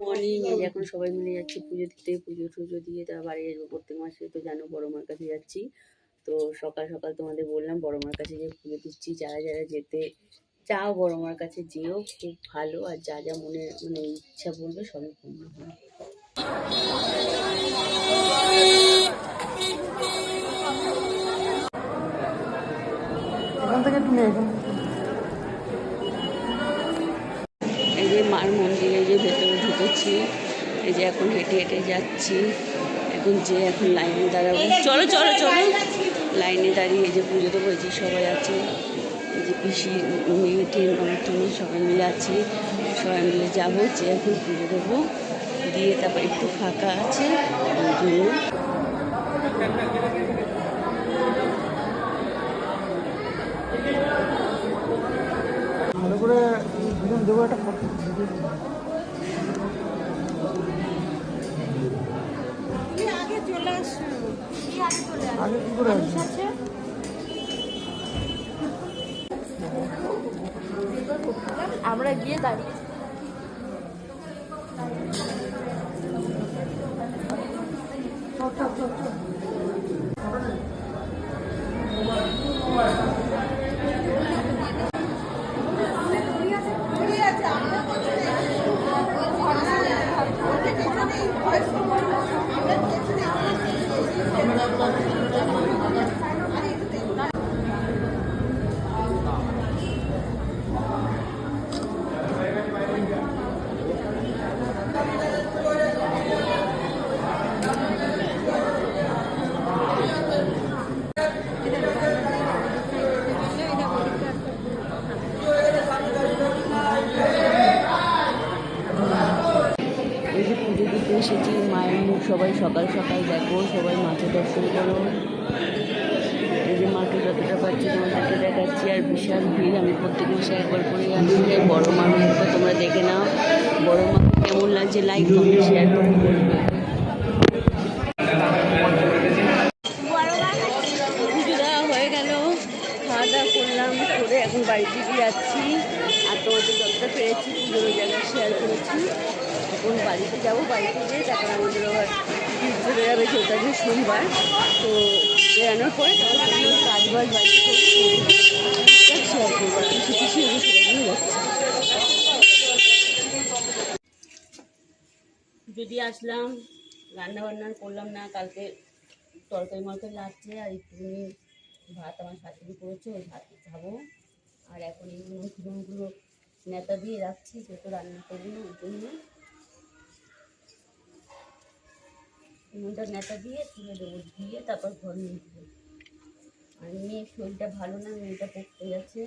Morning. এই যে এখন সবাই মিলে যাচ্ছি পুজো দিতে, পুজো টুজো দিয়ে তারপর বাড়ি আসবো। প্রত্যেক মাসে তো জানো বড় মার কাছে যাচ্ছি। তো সকাল সকাল তোমাদের বললাম বড় মার কাছে যে পুজো দিচ্ছি, যারা যারা যেতে চাও বড় মার কাছে যেও, খুব ভালো। আর যা যা মনে মানে ইচ্ছা বলবে সবই পূর্ণ হয়। এই যে মার মন্দিরে যে ভেতরে ঢুকেছি, এই যে এখন হেঁটে হেঁটে যাচ্ছি। এখন লাইনে দাঁড়াবো, চলো চলো চলো। লাইনে দাঁড়িয়ে এই যে পুজো তো বলছি সবাই আছে, এই যে পিসি মেয়েটি আমার টুনি সবাই মিলে আছি। সবাই মিলে যাবো, যে এখন পুজো দেবো, দিয়ে তারপর একটু ফাঁকা আছে ওই জন্য। ভালো করে দেবো একটা ফটো। আগে চলে আসো, আগে কি করে আসছে? আমরা গিয়ে দাঁড়িয়ে পুজো দিতে এসেছি। মায়ের মুখ সবাই সকাল সকাল দেখো, সবাই মাকে দর্শন করো। এই যে মাকে যতটা পাচ্ছি তোমাদেরকে দেখাচ্ছি। আর বিশাল ভিড়, আমি প্রত্যেক মাসে একবার করে আসছি। বড় মার মুখটা তোমরা দেখে নাও, বড় মাকে কেমন লাগছে লাইক কমেন্ট শেয়ার করে বলবে। পুজো দেওয়া হয়ে গেল, খাওয়া দাওয়া করলাম, করে এখন বাড়ির দিকে যাচ্ছি। আর তোমাদের যতটা পেরেছি পুজোর জায়গায় শেয়ার করেছি। এখন বাড়িতে যাবো, বাড়িতে যেয়ে তারপর আমাদের আবার চলে যাবে, যেহেতু আজকে সোমবার। তো বেরানোর পরে তখন কাজবাজ বাড়িতে শেয়ার করবো। আর কিছু কিছু এগুলো সবাই নিয়ে যাচ্ছে। যদি আসলাম, রান্না বান্না করলাম না, কালকে তরকারি মরকারি লাগছে। আর একটুখানি ভাত আমার শাশুড়ি করেছে, ওই ভাত খাবো। আর এখন এই নুনগুলো নেতা দিয়ে রাখছি, যেহেতু রান্না করবো না ওই জন্য নুনটা নেতা দিয়ে তুলে দেবো, দিয়ে তারপর ঘর নিয়ে দেবো। আর মেয়ের শরীরটা ভালো না, মেয়েটা পড়তে গেছে।